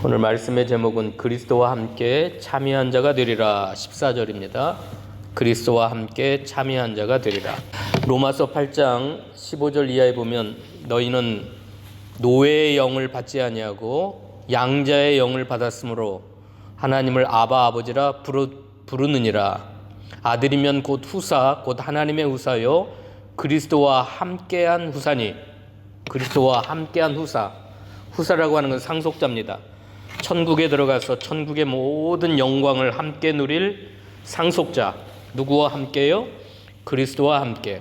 오늘 말씀의 제목은 그리스도와 함께 참여한 자가 되리라 14절입니다. 그리스도와 함께 참여한 자가 되리라. 로마서 8장 15절 이하에 보면 너희는 노예의 영을 받지 아니하고 양자의 영을 받았으므로 하나님을 아바 아버지라 부르느니라. 아들이면 곧 후사 곧 하나님의 후사요 그리스도와 함께한 후사니. 그리스도와 함께한 후사라고 하는 건 상속자입니다. 천국에 들어가서 천국의 모든 영광을 함께 누릴 상속자. 누구와 함께요? 그리스도와 함께.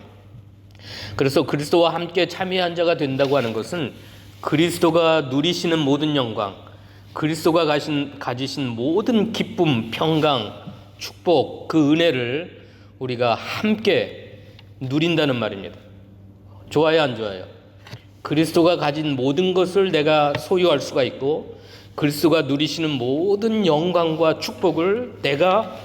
그래서 그리스도와 함께 참여한 자가 된다고 하는 것은 그리스도가 누리시는 모든 영광, 그리스도가 가지신 모든 기쁨, 평강, 축복, 그 은혜를 우리가 함께 누린다는 말입니다. 좋아요, 안 좋아요? 그리스도가 가진 모든 것을 내가 소유할 수가 있고 그리스도가 누리시는 모든 영광과 축복을 내가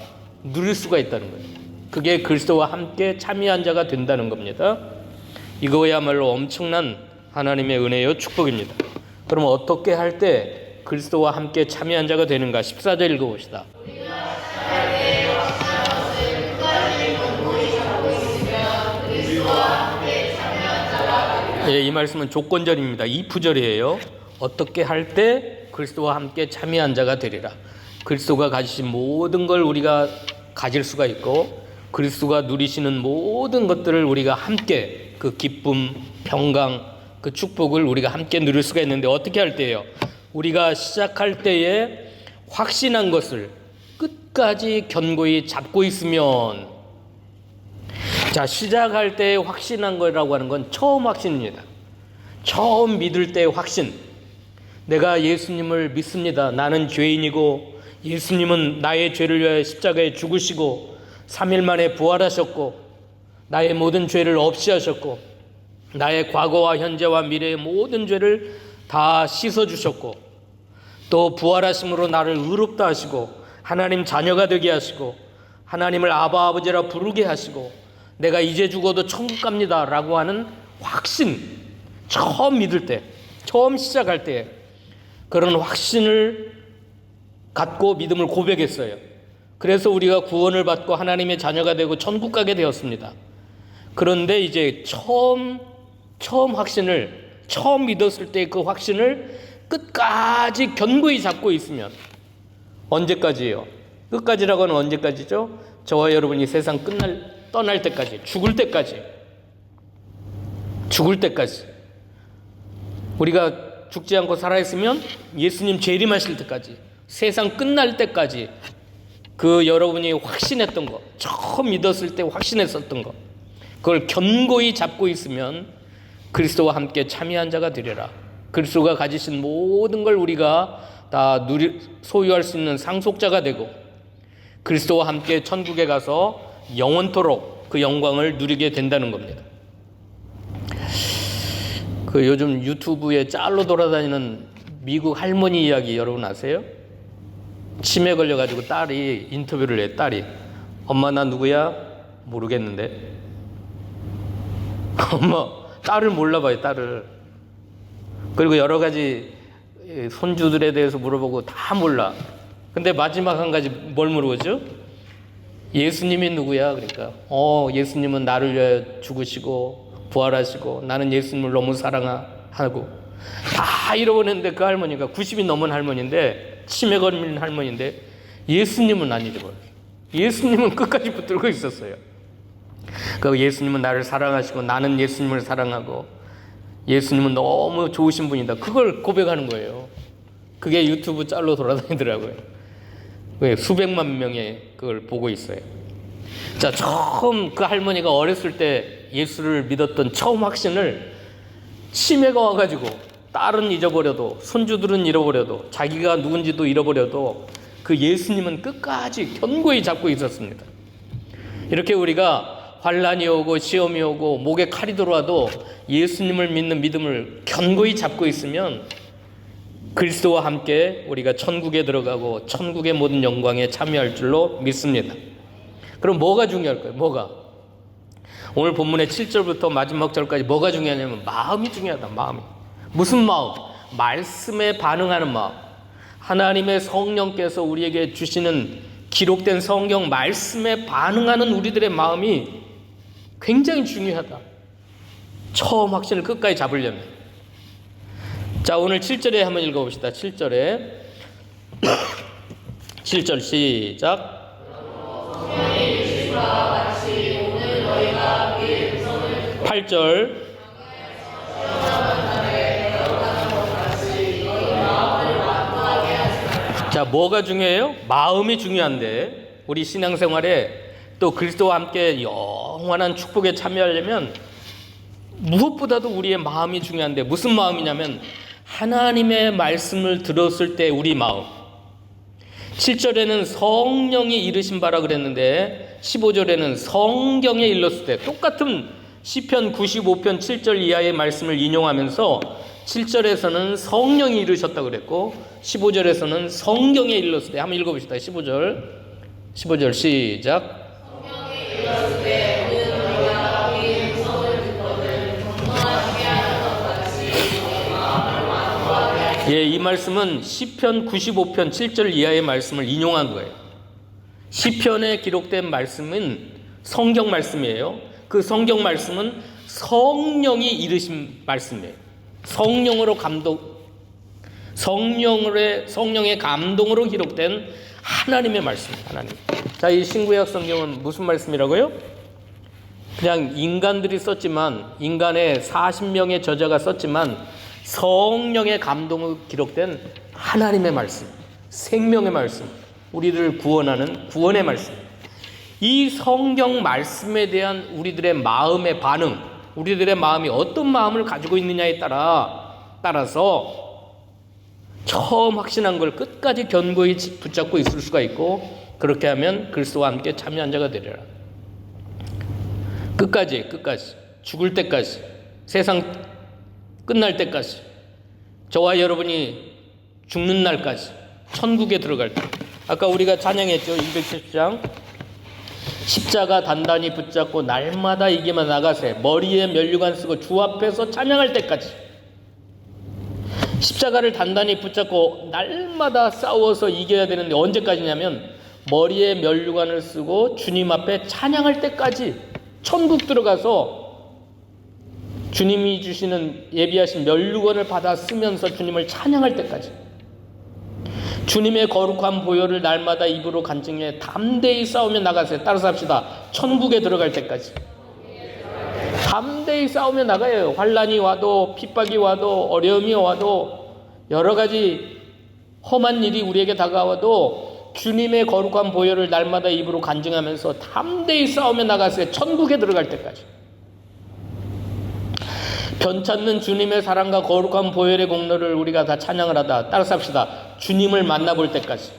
누릴 수가 있다는 거예요. 그게 그리스도와 함께 참여한 자가 된다는 겁니다. 이거야말로 엄청난 하나님의 은혜요 축복입니다. 그럼 어떻게 할 때 그리스도와 함께 참여한 자가 되는가? 14절 읽어봅시다. 이 말씀은 조건절입니다. 이프절이에요. 어떻게 할 때 그리스도와 함께 참여한 자가 되리라. 그리스도가 가지신 모든 걸 우리가 가질 수가 있고 그리스도가 누리시는 모든 것들을 우리가 함께 그 기쁨, 평강, 그 축복을 우리가 함께 누릴 수가 있는데 어떻게 할 때예요? 우리가 시작할 때에 확신한 것을 끝까지 견고히 잡고 있으면, 자, 시작할 때 확신한 거라고 하는 건 처음 확신입니다. 처음 믿을 때의 확신. 내가 예수님을 믿습니다. 나는 죄인이고 예수님은 나의 죄를 위하여 십자가에 죽으시고 3일 만에 부활하셨고 나의 모든 죄를 없이 하셨고 나의 과거와 현재와 미래의 모든 죄를 다 씻어주셨고 또 부활하심으로 나를 의롭다 하시고 하나님 자녀가 되게 하시고 하나님을 아바 아버지라 부르게 하시고 내가 이제 죽어도 천국 갑니다 라고 하는 확신. 처음 믿을 때, 처음 시작할 때 그런 확신을 갖고 믿음을 고백했어요. 그래서 우리가 구원을 받고 하나님의 자녀가 되고 천국 가게 되었습니다. 그런데 이제 처음 믿었을 때 그 확신을 끝까지 견고히 잡고 있으면, 언제까지예요? 끝까지라고 하는 언제까지죠? 저와 여러분이 세상 떠날 때까지, 죽을 때까지. 우리가 죽지 않고 살아있으면 예수님 재림하실 때까지, 세상 끝날 때까지 그 여러분이 확신했던 거, 처음 믿었을 때 확신했었던 거, 그걸 견고히 잡고 있으면 그리스도와 함께 참여한 자가 되리라. 그리스도가 가지신 모든 걸 우리가 다 소유할 수 있는 상속자가 되고 그리스도와 함께 천국에 가서 영원토록 그 영광을 누리게 된다는 겁니다. 그 요즘 유튜브에 짤로 돌아다니는 미국 할머니 이야기 여러분 아세요? 치매 걸려가지고 딸이 인터뷰를 해. 딸이 엄마 나 누구야? 모르겠는데. 엄마 딸을 몰라봐요. 딸을. 그리고 여러 가지 손주들에 대해서 물어보고 다 몰라. 근데 마지막 한 가지 뭘 물어보죠? 예수님이 누구야? 그러니까 예수님은 나를 위하여 죽으시고 부활하시고 나는 예수님을 너무 사랑하고 다 잃어버렸는데 그 할머니가 90이 넘은 할머니인데 치매 걸린 할머니인데 예수님은 안 잃어버렸어요. 예수님은 끝까지 붙들고 있었어요. 그 예수님은 나를 사랑하시고 나는 예수님을 사랑하고 예수님은 너무 좋으신 분이다. 그걸 고백하는 거예요. 그게 유튜브 짤로 돌아다니더라고요. 수백만 명이 그걸 보고 있어요. 자, 처음 그 할머니가 어렸을 때 예수를 믿었던 처음 확신을 치매가 와가지고 딸은 잊어버려도 손주들은 잃어버려도 자기가 누군지도 잃어버려도 그 예수님은 끝까지 견고히 잡고 있었습니다. 이렇게 우리가 환난이 오고 시험이 오고 목에 칼이 들어와도 예수님을 믿는 믿음을 견고히 잡고 있으면 그리스도와 함께 우리가 천국에 들어가고 천국의 모든 영광에 참여할 줄로 믿습니다. 그럼 뭐가 중요할까요? 오늘 본문의 7절부터 마지막 절까지 뭐가 중요하냐면 마음이 중요하다. 마음이. 무슨 마음? 말씀에 반응하는 마음. 하나님의 성령께서 우리에게 주시는 기록된 성경 말씀에 반응하는 우리들의 마음이 굉장히 중요하다. 처음 확신을 끝까지 잡으려면. 자, 오늘 7절에 한번 읽어봅시다. 7절에 7절 시작. 8절 자, 뭐가 중요해요? 마음이 중요한데 우리 신앙생활에 또 그리스도와 함께 영원한 축복에 참여하려면 무엇보다도 우리의 마음이 중요한데 무슨 마음이냐면 하나님의 말씀을 들었을 때 우리 마음. 7절에는 성령이 이르신 바라 그랬는데 15절에는 성경에 일렀을 때 똑같은 시편 95편 7절 이하의 말씀을 인용하면서 7절에서는 성령이 이르셨다고 그랬고 15절에서는 성경에 일렀을 때 한번 읽어봅시다. 15절 시작. 성경에 일렀을 때 우리는 너희가 우리의 음성을 듣거든 정말 함께하는 것 같이 너희 마음을 완고하게 하시고. 예, 이 말씀은 시편 95편 7절 이하의 말씀을 인용한 거예요. 시편에 기록된 말씀은 성경 말씀이에요. 그 성경 말씀은 성령이 이르신 말씀이에요. 성령의 감동으로 기록된 하나님의 말씀. 하나님. 자, 이 신구약 성경은 무슨 말씀이라고요? 그냥 인간들이 썼지만 인간의 40명의 저자가 썼지만 성령의 감동으로 기록된 하나님의 말씀, 생명의 말씀, 우리들을 구원하는 구원의 말씀. 이 성경 말씀에 대한 우리들의 마음의 반응, 우리들의 마음이 어떤 마음을 가지고 있느냐에 따라서 처음 확신한 걸 끝까지 견고히 붙잡고 있을 수가 있고 그렇게 하면 그리스도와 함께 참여한 자가 되리라. 끝까지 죽을 때까지 세상 끝날 때까지 저와 여러분이 죽는 날까지 천국에 들어갈 때 아까 우리가 찬양했죠. 270장 십자가 단단히 붙잡고 날마다 이기만 나가세 머리에 면류관 쓰고 주 앞에서 찬양할 때까지 십자가를 단단히 붙잡고 날마다 싸워서 이겨야 되는데 언제까지냐면 머리에 면류관을 쓰고 주님 앞에 찬양할 때까지 천국 들어가서 주님이 주시는 예비하신 면류관을 받아 쓰면서 주님을 찬양할 때까지 주님의 거룩한 보혈을 날마다 입으로 간증해 담대히 싸우며 나가세요. 따라서 합시다. 천국에 들어갈 때까지 담대히 싸우며 나가요. 환난이 와도 핍박이 와도 어려움이 와도 여러 가지 험한 일이 우리에게 다가와도 주님의 거룩한 보혈을 날마다 입으로 간증하면서 담대히 싸우며 나가세요. 천국에 들어갈 때까지. 변찮는 주님의 사랑과 거룩한 보혈의 공로를 우리가 다 찬양을 하다. 따라서 합시다. 주님을 만나볼 때까지.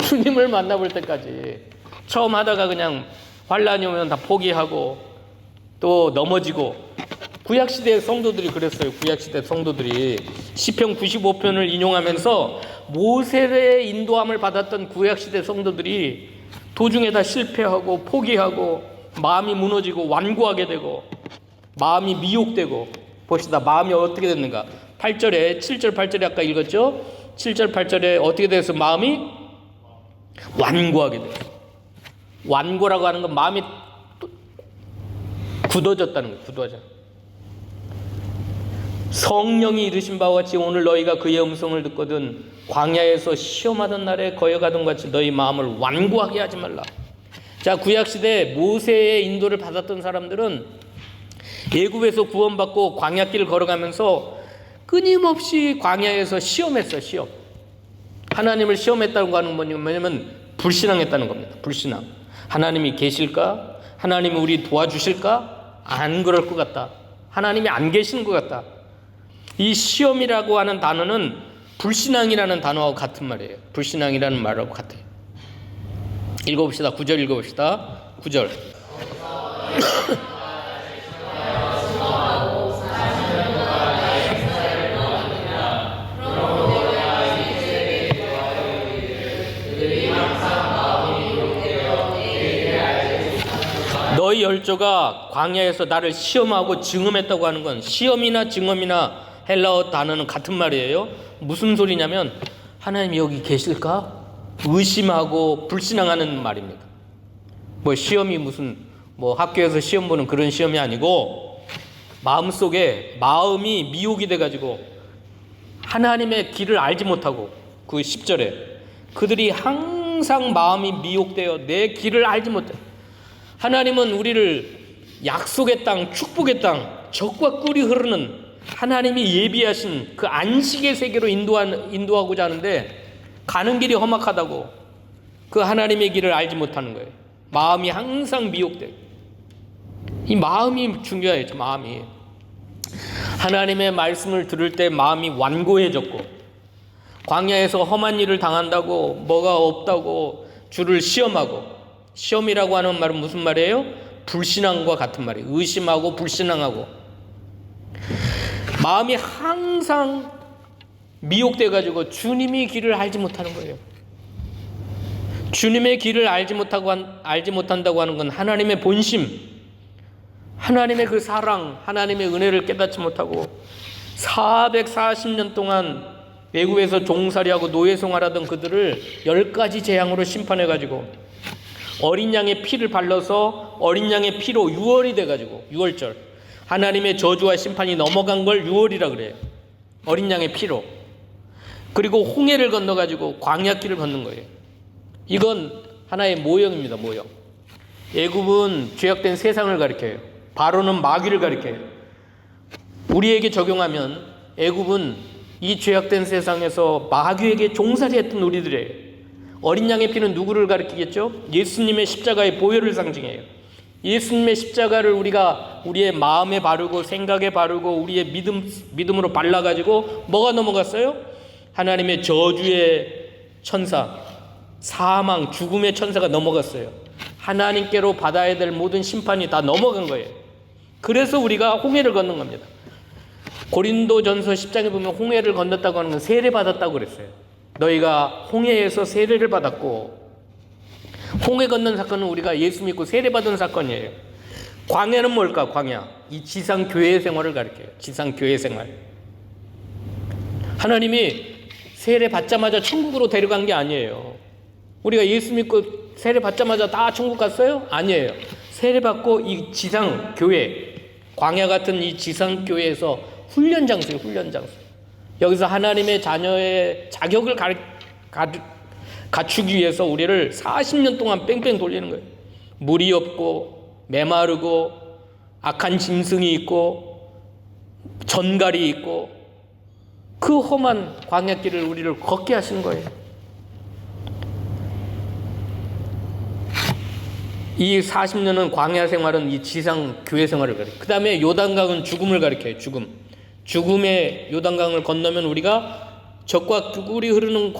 주님을 만나볼 때까지. 처음 하다가 그냥 환난이 오면 다 포기하고 또 넘어지고. 구약시대 성도들이 그랬어요. 구약시대 성도들이 시편 95편을 인용하면서 모세의 인도함을 받았던 구약시대 성도들이 도중에 다 실패하고 포기하고 마음이 무너지고 완고하게 되고 마음이 미혹되고. 봅시다. 마음이 어떻게 됐는가. 8절에 7절 8절에 아까 읽었죠. 7절 8절에 어떻게 돼서 마음이 완고하게 돼요. 완고라고 하는 건 마음이 굳어졌다는 거예요. 굳어져. 성령이 이르신 바와 같이 오늘 너희가 그의 음성을 듣거든 광야에서 시험하던 날에 거여가던 같이 너희 마음을 완고하게 하지 말라. 자, 구약시대 모세의 인도를 받았던 사람들은 애굽에서 구원받고 광야길을 걸어가면서 끊임없이 광야에서 시험했어요. 시험. 하나님을 시험했다는 거 하는 뭐냐면 불신앙했다는 겁니다. 불신앙. 하나님이 계실까? 하나님이 우리 도와주실까? 안 그럴 것 같다. 하나님이 안 계시는 것 같다. 이 시험이라고 하는 단어는 불신앙이라는 단어와 같은 말이에요. 불신앙이라는 말하고 같아요. 읽어봅시다. 9절 읽어봅시다. 9절. 너희 열조가 광야에서 나를 시험하고 증험했다고 하는 건 시험이나 증험이나 헬라어 단어는 같은 말이에요. 무슨 소리냐면 하나님이 여기 계실까? 의심하고 불신앙하는 말입니다. 뭐 시험이 무슨 뭐 학교에서 시험 보는 그런 시험이 아니고 마음속에 마음이 미혹이 돼가지고 하나님의 길을 알지 못하고 그 10절에 그들이 항상 마음이 미혹되어 내 길을 알지 못해. 하나님은 우리를 약속의 땅, 축복의 땅, 젖과 꿀이 흐르는 하나님이 예비하신 그 안식의 세계로 인도하고자 하는데 가는 길이 험악하다고 그 하나님의 길을 알지 못하는 거예요. 마음이 항상 미혹돼요. 이 마음이 중요해요. 마음이. 하나님의 말씀을 들을 때 마음이 완고해졌고 광야에서 험한 일을 당한다고 뭐가 없다고 주를 시험하고 시험이라고 하는 말은 무슨 말이에요? 불신앙과 같은 말이에요. 의심하고 불신앙하고 마음이 항상 미혹돼가지고 주님이 길을 알지 못하는 거예요. 주님의 길을 알지 못한다고 하는 건 하나님의 본심, 하나님의 그 사랑, 하나님의 은혜를 깨닫지 못하고 440년 동안 외국에서 종살이하고 노예생활하던 그들을 10가지 재앙으로 심판해가지고 어린 양의 피를 발라서 어린 양의 피로 유월이 돼가지고 유월절 하나님의 저주와 심판이 넘어간 걸 유월이라 그래요. 어린 양의 피로. 그리고 홍해를 건너가지고 광야길을 걷는 거예요. 이건 하나의 모형입니다. 모형. 애굽은 죄악된 세상을 가리켜요. 바로는 마귀를 가리켜요. 우리에게 적용하면 애굽은 이 죄악된 세상에서 마귀에게 종살이했던 우리들이에요. 어린 양의 피는 누구를 가리키겠죠? 예수님의 십자가의 보혈을 상징해요. 예수님의 십자가를 우리가 우리의 마음에 바르고 생각에 바르고 우리의 믿음으로 발라가지고 뭐가 넘어갔어요? 하나님의 저주의 천사, 사망, 죽음의 천사가 넘어갔어요. 하나님께로 받아야 될 모든 심판이 다 넘어간 거예요. 그래서 우리가 홍해를 건넌 겁니다. 고린도전서 10장에 보면 홍해를 건넜다고 하는 건 세례받았다고 그랬어요. 너희가 홍해에서 세례를 받았고 홍해 건넌 사건은 우리가 예수 믿고 세례받은 사건이에요. 광야는 뭘까? 광야. 이 지상 교회 생활을 가리켜요. 지상 교회 생활. 하나님이 세례 받자마자 천국으로 데려간 게 아니에요. 우리가 예수 믿고 세례 받자마자 다 천국 갔어요? 아니에요. 세례 받고 이 지상 교회, 광야 같은 이 지상 교회에서 훈련 장소예요. 훈련 장소. 여기서 하나님의 자녀의 자격을 갖추기 위해서 우리를 40년 동안 뺑뺑 돌리는 거예요. 물이 없고 메마르고 악한 짐승이 있고 전갈이 있고 그 험한 광야길을 우리를 걷게 하신 거예요. 이 40년은 광야 생활은 이 지상 교회 생활을 가리켜요. 그 다음에 요단강은 죽음을 가리켜요. 죽음의 요단강을 건너면 우리가 젖과 꿀이 흐르는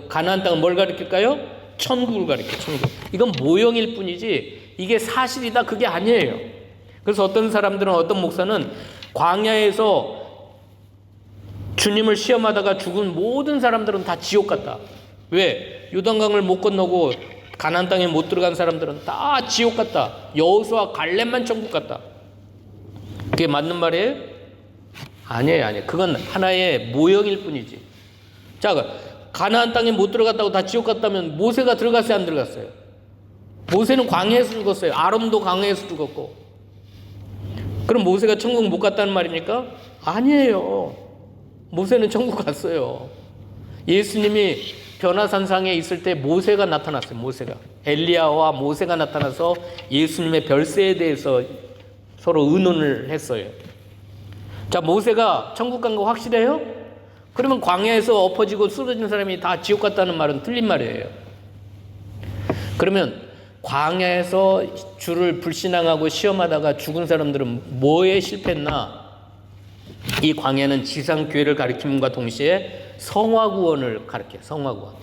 가나안 땅은 뭘 가리킬까요? 천국을 가리켜요. 천국. 이건 모형일 뿐이지 이게 사실이다 그게 아니에요. 그래서 어떤 사람들은 어떤 목사는 광야에서 주님을 시험하다가 죽은 모든 사람들은 다 지옥 같다. 왜? 요단강을 못 건너고 가나안 땅에 못 들어간 사람들은 다 지옥 같다. 여호수아 갈렙만 천국 같다. 그게 맞는 말이에요? 아니에요. 그건 하나의 모형일 뿐이지. 자, 가나안 땅에 못 들어갔다고 다 지옥 갔다면 모세가 들어갔어요, 안 들어갔어요? 모세는 광야에서 죽었어요. 아론도 광야에서 죽었고. 그럼 모세가 천국 못 갔다는 말입니까? 아니에요. 모세는 천국 갔어요. 예수님이 변화산상에 있을 때 모세가 나타났어요. 모세가. 엘리야와 모세가 나타나서 예수님의 별세에 대해서 서로 의논을 했어요. 자, 모세가 천국 간 거 확실해요? 그러면 광야에서 엎어지고 쓰러진 사람이 다 지옥 갔다는 말은 틀린 말이에요. 그러면 광야에서 주를 불신앙하고 시험하다가 죽은 사람들은 뭐에 실패했나? 이 광야는 지상교회를 가리킴과 동시에 성화구원을 가리켜요. 성화구원.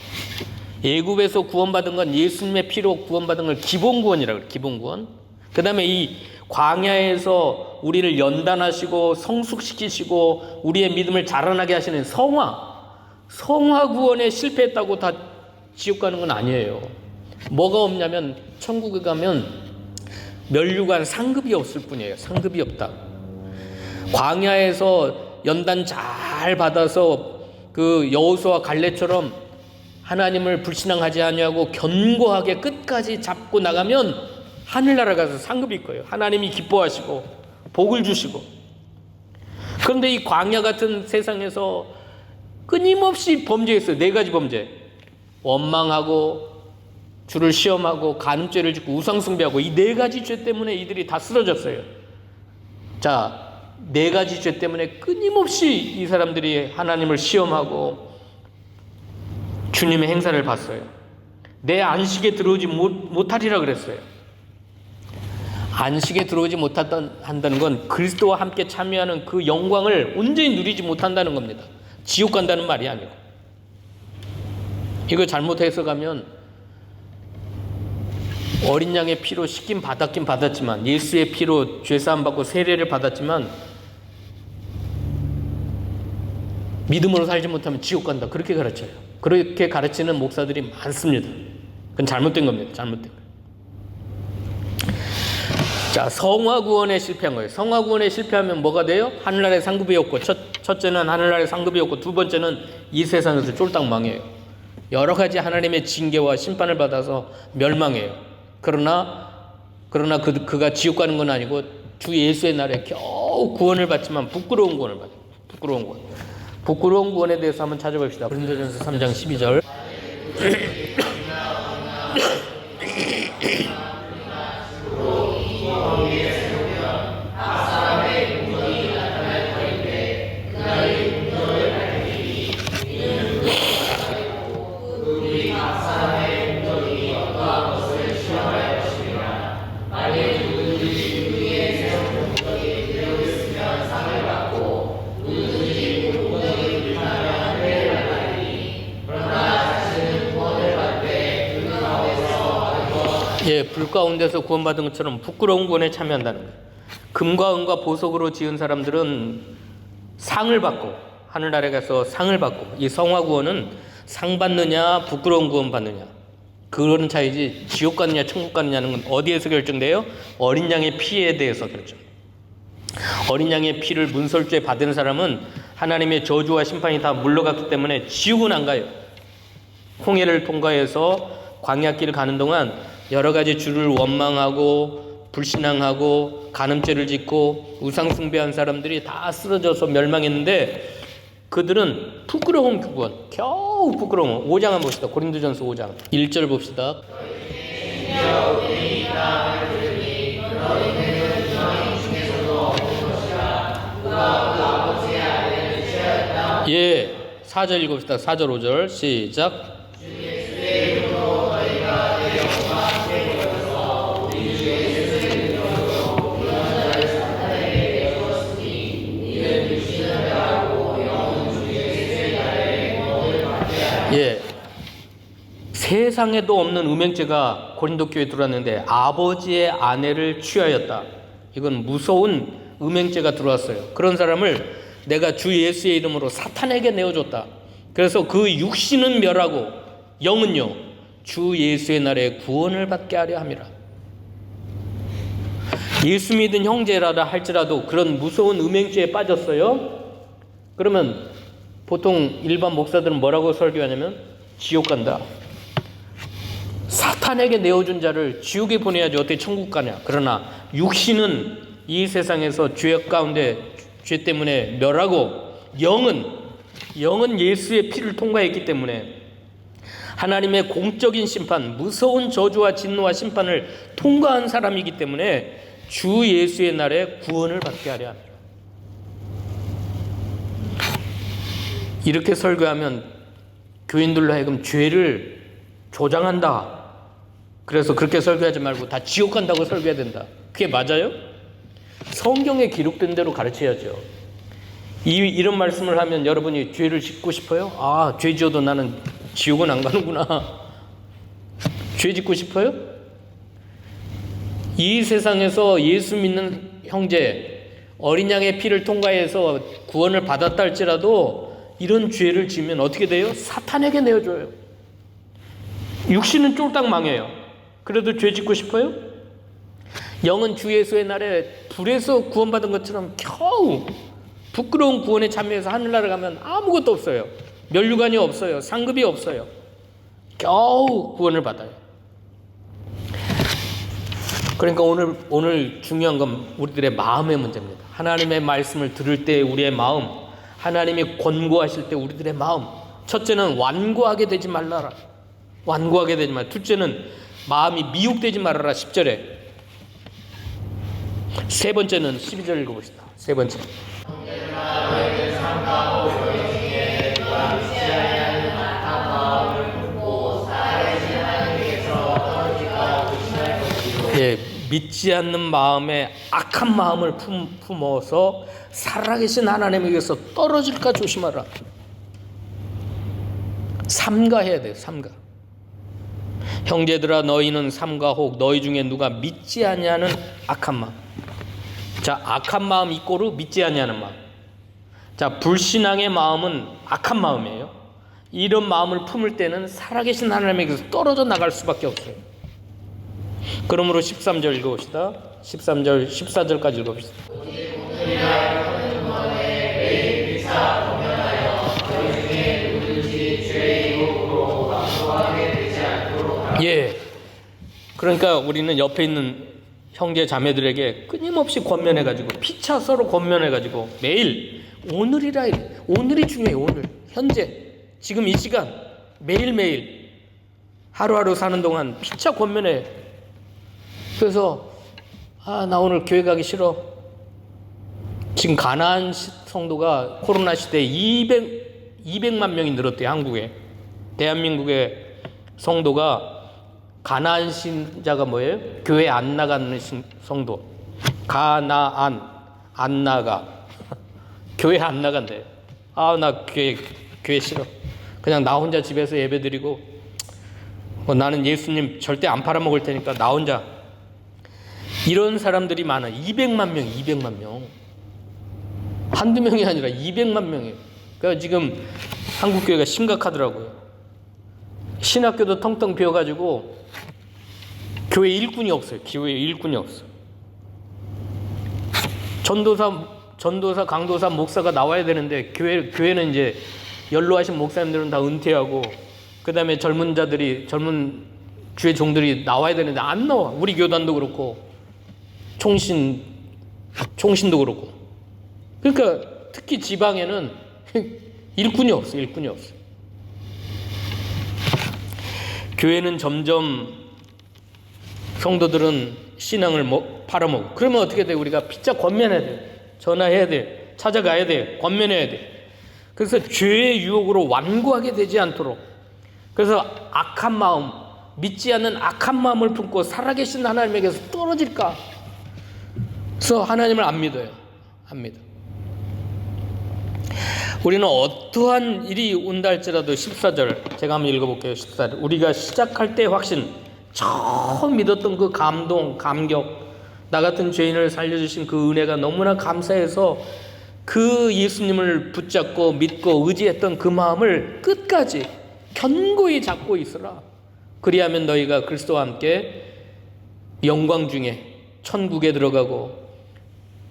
애굽에서 구원받은 건 예수님의 피로 구원받은 걸 기본구원이라고 해요. 기본구원. 그 다음에 이 광야에서 우리를 연단하시고 성숙시키시고 우리의 믿음을 자라나게 하시는 성화구원에 실패했다고 다 지옥 가는 건 아니에요. 뭐가 없냐면 천국에 가면 면류관 상급이 없을 뿐이에요. 상급이 없다. 광야에서 연단 잘 받아서 그 여호수아 갈렙처럼 하나님을 불신앙하지 아니하고 견고하게 끝까지 잡고 나가면 하늘나라 가서 상급일 거예요. 하나님이 기뻐하시고 복을 주시고. 그런데 이 광야 같은 세상에서 끊임없이 범죄했어요. 4가지 범죄. 원망하고 주를 시험하고 간음죄를 짓고 우상숭배하고 이 4가지 죄 때문에 이들이 다 쓰러졌어요. 자, 4가지 죄 때문에 끊임없이 이 사람들이 하나님을 시험하고 주님의 행사를 봤어요. 내 안식에 들어오지 못하리라 그랬어요. 안식에 들어오지 못한다는 건 그리스도와 함께 참여하는 그 영광을 온전히 누리지 못한다는 겁니다. 지옥 간다는 말이 아니고. 이거 잘못 해석하면 어린 양의 피로 씻긴 받았긴 받았지만, 예수의 피로 죄사함 받고 세례를 받았지만 믿음으로 살지 못하면 지옥 간다, 그렇게 가르쳐요. 그렇게 가르치는 목사들이 많습니다. 그건 잘못된 겁니다. 잘못된 거예요. 자, 성화구원에 실패한 거예요. 성화구원에 실패하면 뭐가 돼요? 하늘나라의 상급이 없고, 첫째는 하늘나라의 상급이 없고, 두 번째는 이 세상에서 쫄딱 망해요. 여러 가지 하나님의 징계와 심판을 받아서 멸망해요. 그러나 그가 지옥 가는 건 아니고 주 예수의 날에 겨우 구원을 받지만 부끄러운 구원을 받아요. 부끄러운 구원에 대해서 한번 찾아봅시다. 고린도전서 3장 12절. 예, 불 가운데서 구원받은 것처럼 부끄러운 구원에 참여한다는 거예요. 금과 은과 보석으로 지은 사람들은 상을 받고, 하늘나라에 가서 상을 받고, 이 성화구원은 상 받느냐 부끄러운 구원 받느냐 그런 차이지, 지옥 가느냐 천국 가느냐는 건 어디에서 결정돼요? 어린 양의 피에 대해서 결정. 어린 양의 피를 문설주에 받은 사람은 하나님의 저주와 심판이 다 물러갔기 때문에 지옥은 안 가요. 홍해를 통과해서 광야길을 가는 동안 여러 가지 주를 원망하고 불신앙하고 간음죄를 짓고 우상숭배한 사람들이 다 쓰러져서 멸망했는데, 그들은 부끄러운 구원, 겨우 부끄러운. 5장 한번 봅시다. 고린도전서 5장 1절 봅시다. 예, 4절 읽읍시다. 4절 5절 시작. 예, 세상에도 없는 음행죄가 고린도 교회에 들어왔는데 아버지의 아내를 취하였다. 이건 무서운 음행죄가 들어왔어요. 그런 사람을 내가 주 예수의 이름으로 사탄에게 내어줬다. 그래서 그 육신은 멸하고 영은요 주 예수의 날에 구원을 받게 하려 함이라. 예수 믿은 형제라다 할지라도 그런 무서운 음행죄에 빠졌어요. 그러면 보통 일반 목사들은 뭐라고 설교하냐면 지옥 간다. 사탄에게 내어준 자를 지옥에 보내야지 어떻게 천국 가냐. 그러나 육신은 이 세상에서 죄 가운데 죄 때문에 멸하고 영은 예수의 피를 통과했기 때문에 하나님의 공적인 심판, 무서운 저주와 진노와 심판을 통과한 사람이기 때문에 주 예수의 날에 구원을 받게 하려 합니다. 이렇게 설교하면 교인들로 하여금 죄를 조장한다. 그래서 그렇게 설교하지 말고 다 지옥 간다고 설교해야 된다. 그게 맞아요? 성경에 기록된 대로 가르쳐야죠. 이런 말씀을 하면 여러분이 죄를 짓고 싶어요? 아, 죄 지어도 나는 지옥은 안 가는구나. 죄 짓고 싶어요? 이 세상에서 예수 믿는 형제, 어린 양의 피를 통과해서 구원을 받았다 할지라도 이런 죄를 지으면 어떻게 돼요? 사탄에게 내어줘요. 육신은 쫄딱 망해요. 그래도 죄 짓고 싶어요? 영은 주 예수의 날에 불에서 구원받은 것처럼 겨우 부끄러운 구원에 참여해서 하늘나라 가면 아무것도 없어요. 면류관이 없어요. 상급이 없어요. 겨우 구원을 받아요. 그러니까 오늘 중요한 건 우리들의 마음의 문제입니다. 하나님의 말씀을 들을 때 우리의 마음, 하나님이 권고하실 때 우리들의 마음. 첫째는 완고하게 되지 말라라. 완고하게 되지 말라. 둘째는 마음이 미혹되지 말아라. 10절에. 세 번째는 12절 읽어봅시다. 세 번째. 예, 믿지 않는 마음에 악한 마음을 품어서 살아계신 하나님에게서 떨어질까 조심하라. 삼가해야 돼. 삼가. 형제들아 너희는 삼가혹 너희 중에 누가 믿지 아니하는 악한 마음. 자, 악한 마음 이꼬르 믿지 아니하는 마음. 자, 불신앙의 마음은 악한 마음이에요. 이런 마음을 품을 때는 살아계신 하나님에게서 떨어져 나갈 수밖에 없어요. 그러므로 13절 읽어봅시다. 13절, 14절까지 읽어봅시다. 예. 그러니까 우리는 옆에 있는 형제 자매들에게 끊임없이 권면해가지고 피차 서로 권면해가지고 매일 오늘이라 이래. 오늘이 중요해요. 오늘 현재 지금 이 시간 매일매일 하루하루 사는 동안 피차 권면해. 그래서 나 오늘 교회 가기 싫어. 지금 가나안 성도가 코로나 시대에 200만 명이 늘었대요. 한국에. 대한민국의 성도가 가나안 신자가 뭐예요? 교회 안 나가는 성도. 가나안 안 나가. 교회 안 나간대. 나 교회 싫어. 그냥 나 혼자 집에서 예배드리고 나는 예수님 절대 안 팔아먹을 테니까 나 혼자. 이런 사람들이 많아. 200만 명. 한두 명이 아니라 200만 명이에요. 그러니까 지금 한국교회가 심각하더라고요. 신학교도 텅텅 비어가지고 교회 일꾼이 없어요. 교회 일꾼이 없어. 전도사, 강도사, 목사가 나와야 되는데 교회는 이제 연로하신 목사님들은 다 은퇴하고 그 다음에 젊은 주의 종들이 나와야 되는데 안 나와. 우리 교단도 그렇고 총신도 그렇고. 그러니까 특히 지방에는 일꾼이 없어. 교회는 점점 성도들은 신앙을 팔아먹고. 그러면 어떻게 돼? 우리가 피차 권면해야 돼. 전화해야 돼. 찾아가야 돼. 권면해야 돼. 그래서 죄의 유혹으로 완고하게 되지 않도록. 그래서 악한 마음, 믿지 않는 악한 마음을 품고 살아계신 하나님에게서 떨어질까? 그래서 하나님을 안 믿어요. 안 믿어. 우리는 어떠한 일이 온다 할지라도 14절 제가 한번 읽어볼게요. 14절. 우리가 시작할 때 확신, 처음 믿었던 그 감동, 감격, 나 같은 죄인을 살려주신 그 은혜가 너무나 감사해서 그 예수님을 붙잡고 믿고 의지했던 그 마음을 끝까지 견고히 잡고 있으라. 그리하면 너희가 그리스도와 함께 영광 중에 천국에 들어가고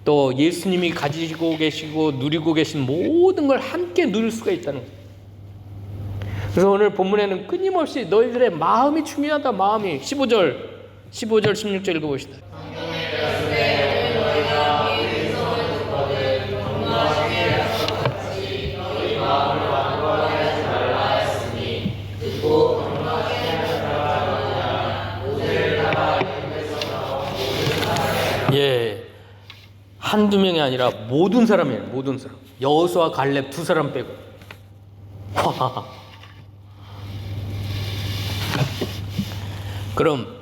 또 예수님이 가지고 계시고 누리고 계신 모든 걸 함께 누릴 수가 있다는 거예요. 그래서 오늘 본문에는 끊임없이 너희들의 마음이 중요하다. 마음이 15절 16절 읽어봅시다. 예, 한두 명이 아니라 모든 사람이에요. 모든 사람. 여호수아 갈렙 두 사람 빼고. 그럼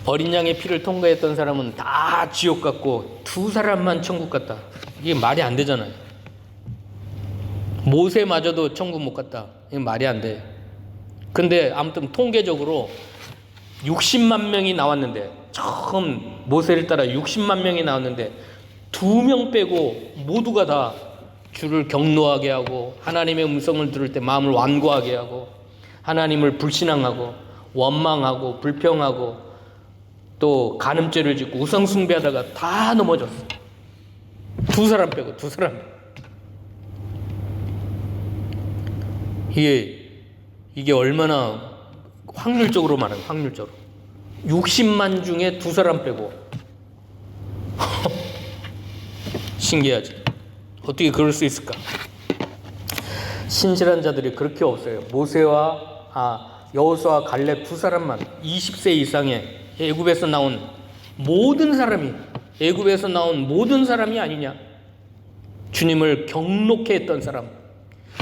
어린 양의 피를 통과했던 사람은 다 지옥 갔고 두 사람만 천국 갔다. 이게 말이 안 되잖아요. 모세마저도 천국 못 갔다. 이게 말이 안 돼. 근데 아무튼 통계적으로 60만 명이 나왔는데, 처음 모세를 따라 60만 명이 나왔는데 2명 빼고 모두가 다 주를 경노하게 하고 하나님의 음성을 들을 때 마음을 완고하게 하고 하나님을 불신앙하고 원망하고 불평하고 또 간음죄를 짓고 우상숭배하다가 다 넘어졌어. 두 사람 빼고. 이게 얼마나 확률적으로 말하면 확률적으로 60만 중에 2사람 빼고 신기하지. 어떻게 그럴 수 있을까? 신실한 자들이 그렇게 없어요. 여호수아와 갈렙 2사람만 20세 이상의 애굽에서 나온 모든 사람이 아니냐. 주님을 경록해 했던 사람,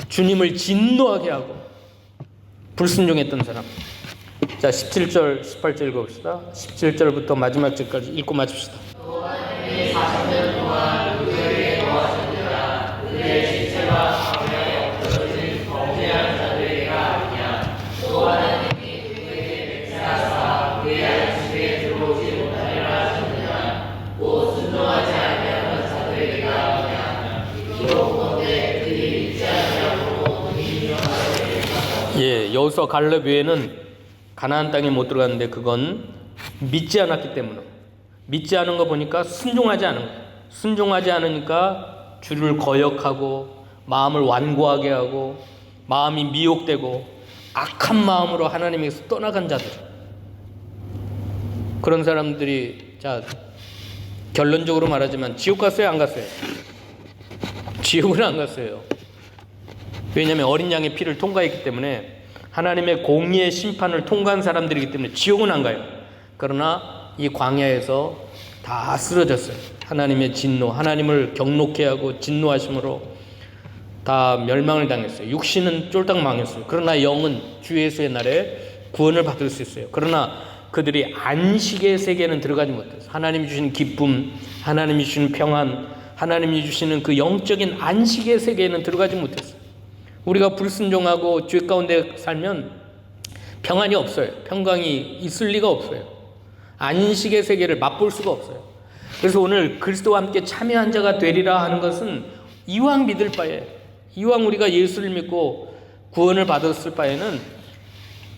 주님을 진노하게 하고 불순종했던 사람. 자, 17절 18절 읽어봅시다. 17절부터 마지막 절까지 읽고 마칩시다. 여호수아 갈렙 외에는 가나안 땅에 못 들어갔는데 그건 믿지 않았기 때문에. 믿지 않은 거 보니까 순종하지 않은 거예요. 순종하지 않으니까 주를 거역하고 마음을 완고하게 하고 마음이 미혹되고 악한 마음으로 하나님에게서 떠나간 자들. 그런 사람들이 결론적으로 말하지만 지옥 갔어요, 안 갔어요? 지옥은 안 갔어요. 왜냐하면 어린 양의 피를 통과했기 때문에, 하나님의 공의의 심판을 통과한 사람들이기 때문에 지옥은 안 가요. 그러나 이 광야에서 다 쓰러졌어요. 하나님의 진노, 하나님을 경록해 하고 진노하심으로 다 멸망을 당했어요. 육신은 쫄딱 망했어요. 그러나 영은 주 예수의 날에 구원을 받을 수 있어요. 그러나 그들이 안식의 세계는 들어가지 못했어요. 하나님이 주신 기쁨, 하나님이 주신 평안, 하나님이 주시는 그 영적인 안식의 세계에는 들어가지 못했어요. 우리가 불순종하고 죄 가운데 살면 평안이 없어요. 평강이 있을 리가 없어요. 안식의 세계를 맛볼 수가 없어요. 그래서 오늘 그리스도와 함께 참여한 자가 되리라 하는 것은 이왕 믿을 바에, 이왕 우리가 예수를 믿고 구원을 받았을 바에는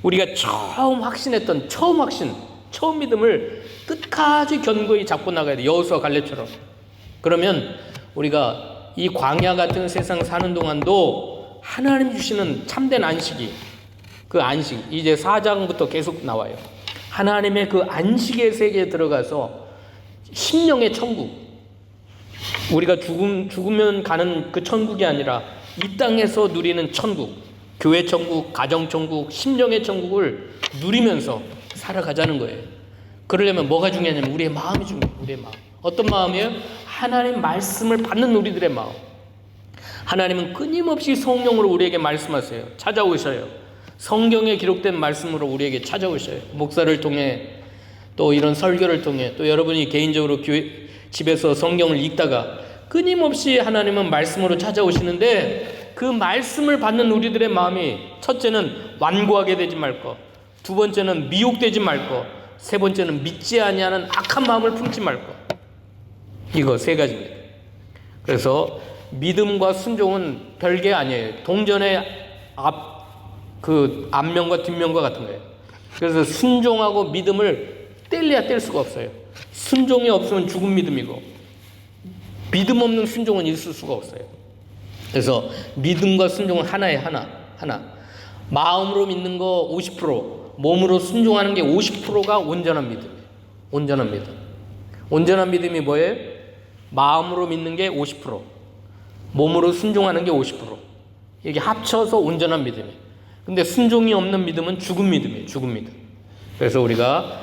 우리가 처음 믿음을 끝까지 견고히 잡고 나가야 돼요. 여호수아 갈렙처럼. 그러면 우리가 이 광야 같은 세상 사는 동안도 하나님 주시는 참된 안식이, 그 안식, 이제 4장부터 계속 나와요. 하나님의 그 안식의 세계에 들어가서 심령의 천국, 우리가 죽으면 가는 그 천국이 아니라 이 땅에서 누리는 천국, 교회 천국, 가정 천국, 심령의 천국을 누리면서 살아가자는 거예요. 그러려면 뭐가 중요하냐면 우리의 마음이 중요해요. 우리의 마음. 어떤 마음이에요? 하나님 말씀을 받는 우리들의 마음. 하나님은 끊임없이 성령으로 우리에게 말씀하세요. 찾아오셔요. 성경에 기록된 말씀으로 우리에게 찾아오셔요. 목사를 통해, 또 이런 설교를 통해, 또 여러분이 개인적으로 집에서 성경을 읽다가 끊임없이 하나님은 말씀으로 찾아오시는데, 그 말씀을 받는 우리들의 마음이 첫째는 완고하게 되지 말 것, 두 번째는 미혹되지 말 것, 세 번째는 믿지 아니하는 악한 마음을 품지 말 것. 이거 3가지입니다. 그래서 믿음과 순종은 별게 아니에요. 동전의 앞면과 뒷면과 같은 거예요. 그래서 순종하고 믿음을 뗄래야 뗄 수가 없어요. 순종이 없으면 죽은 믿음이고, 믿음 없는 순종은 있을 수가 없어요. 그래서 믿음과 순종은 하나에 하나. 마음으로 믿는 거 50%, 몸으로 순종하는 게 50%가 온전한 믿음이에요. 온전한 믿음이 뭐예요? 마음으로 믿는 게 50%, 몸으로 순종하는 게 50%. 이게 합쳐서 온전한 믿음이에요. 근데 순종이 없는 믿음은 죽은 믿음이에요. 죽은 믿음. 그래서 우리가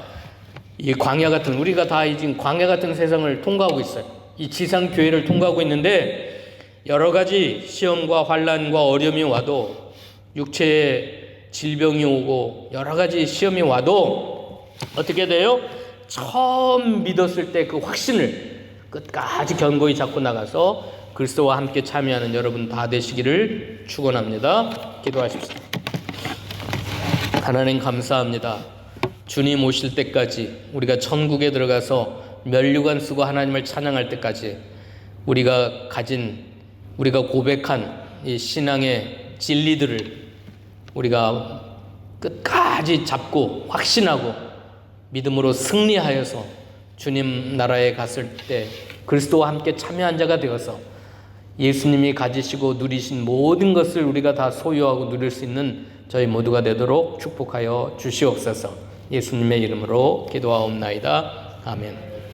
이 광야 같은, 우리가 다 지금 광야 같은 세상을 통과하고 있어요. 이 지상 교회를 통과하고 있는데, 여러 가지 시험과 환난과 어려움이 와도, 육체에 질병이 오고 여러 가지 시험이 와도 어떻게 돼요? 처음 믿었을 때 그 확신을 끝까지 견고히 잡고 나가서 그리스도와 함께 참여하는 여러분 다 되시기를 축원합니다. 기도하십시오. 하나님 감사합니다. 주님 오실 때까지, 우리가 천국에 들어가서 면류관 쓰고 하나님을 찬양할 때까지 우리가 고백한 이 신앙의 진리들을 우리가 끝까지 잡고 확신하고 믿음으로 승리하여서 주님 나라에 갔을 때 그리스도와 함께 참여한 자가 되어서 예수님이 가지시고 누리신 모든 것을 우리가 다 소유하고 누릴 수 있는 저희 모두가 되도록 축복하여 주시옵소서. 예수님의 이름으로 기도하옵나이다. 아멘.